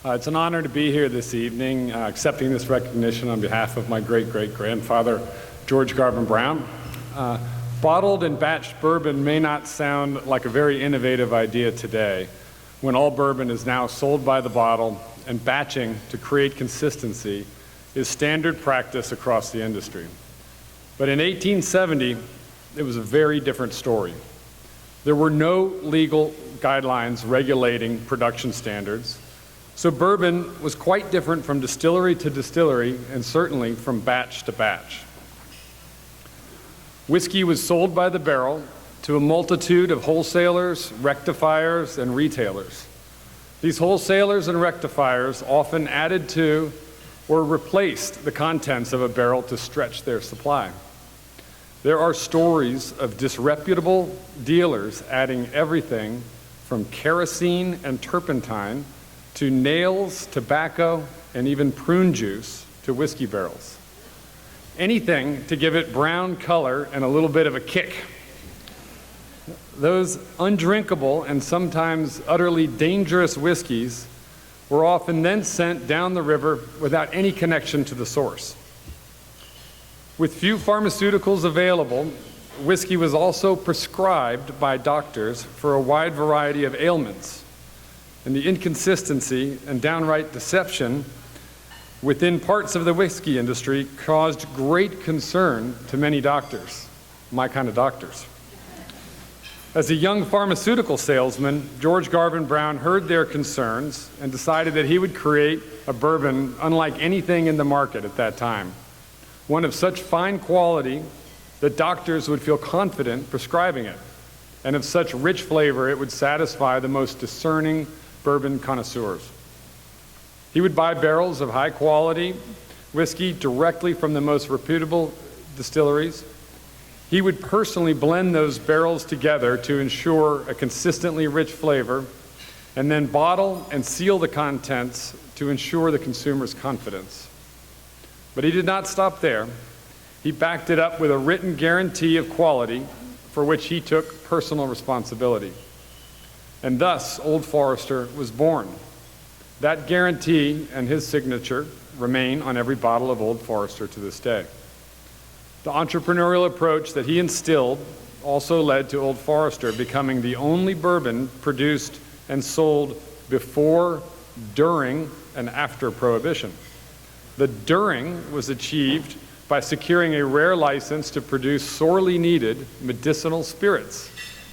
It's an honor to be here this evening, accepting this recognition on behalf of my great-great-grandfather, George Garvin Brown. Bottled and batched bourbon may not sound like a very innovative idea today, when all bourbon is now sold by the bottle and batching to create consistency is standard practice across the industry. But in 1870, it was a very different story. There were no legal guidelines regulating production standards, so bourbon was quite different from distillery to distillery and certainly from batch to batch. Whiskey was sold by the barrel to a multitude of wholesalers, rectifiers, and retailers. These wholesalers and rectifiers often added to or replaced the contents of a barrel to stretch their supply. There are stories of disreputable dealers adding everything from kerosene and turpentine to nails, tobacco, and even prune juice to whiskey barrels. Anything to give it brown color and a little bit of a kick. Those undrinkable and sometimes utterly dangerous whiskeys were often then sent down the river without any connection to the source. With few pharmaceuticals available, whiskey was also prescribed by doctors for a wide variety of ailments. And the inconsistency and downright deception within parts of the whiskey industry caused great concern to many doctors, my kind of doctors. As a young pharmaceutical salesman, George Garvin Brown heard their concerns and decided that he would create a bourbon unlike anything in the market at that time, one of such fine quality that doctors would feel confident prescribing it, and of such rich flavor it would satisfy the most discerning bourbon connoisseurs. He would buy barrels of high-quality whiskey directly from the most reputable distilleries. He would personally blend those barrels together to ensure a consistently rich flavor, and then bottle and seal the contents to ensure the consumer's confidence. But he did not stop there. He backed it up with a written guarantee of quality for which he took personal responsibility. And thus, Old Forester was born. That guarantee and his signature remain on every bottle of Old Forester to this day. The entrepreneurial approach that he instilled also led to Old Forester becoming the only bourbon produced and sold before, during, and after Prohibition. The during was achieved by securing a rare license to produce sorely needed medicinal spirits.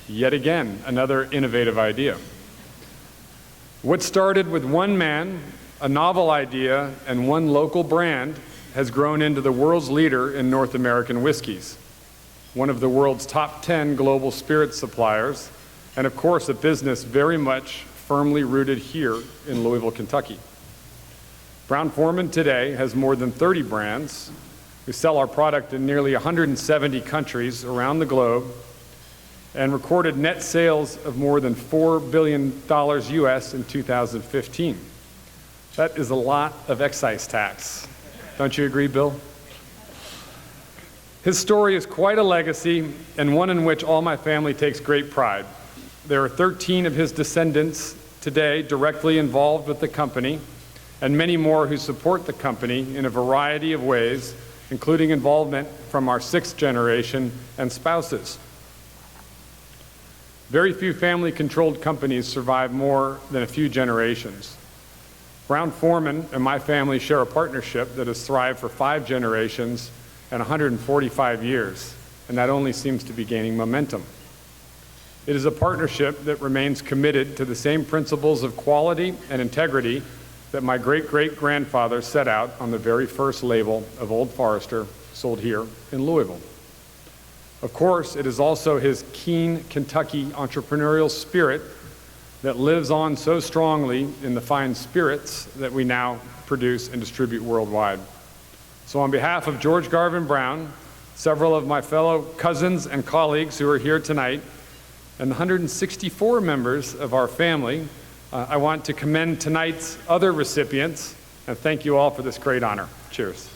Yet again, another innovative idea. What started with one man, a novel idea, and one local brand has grown into the world's leader in North American whiskeys, one of the world's top 10 global spirits suppliers, and of course a business very much firmly rooted here in Louisville, Kentucky. Brown-Forman today has more than 30 brands. We sell our product in nearly 170 countries around the globe and recorded net sales of more than $4 billion US in 2015. That is a lot of excise tax. Don't you agree, Bill? His story is quite a legacy and one in which all my family takes great pride. There are 13 of his descendants today directly involved with the company, and many more who support the company in a variety of ways, including involvement from our 6th generation and spouses. Very few family-controlled companies survive more than a few generations. Brown-Forman and my family share a partnership that has thrived for 5 generations and 145 years, and that only seems to be gaining momentum. It is a partnership that remains committed to the same principles of quality and integrity that my great-great-grandfather set out on the very first label of Old Forester sold here in Louisville. Of course, it is also his keen Kentucky entrepreneurial spirit that lives on so strongly in the fine spirits that we now produce and distribute worldwide. So on behalf of George Garvin Brown, several of my fellow cousins and colleagues who are here tonight, and the 164 members of our family, I want to commend tonight's other recipients and thank you all for this great honor. Cheers.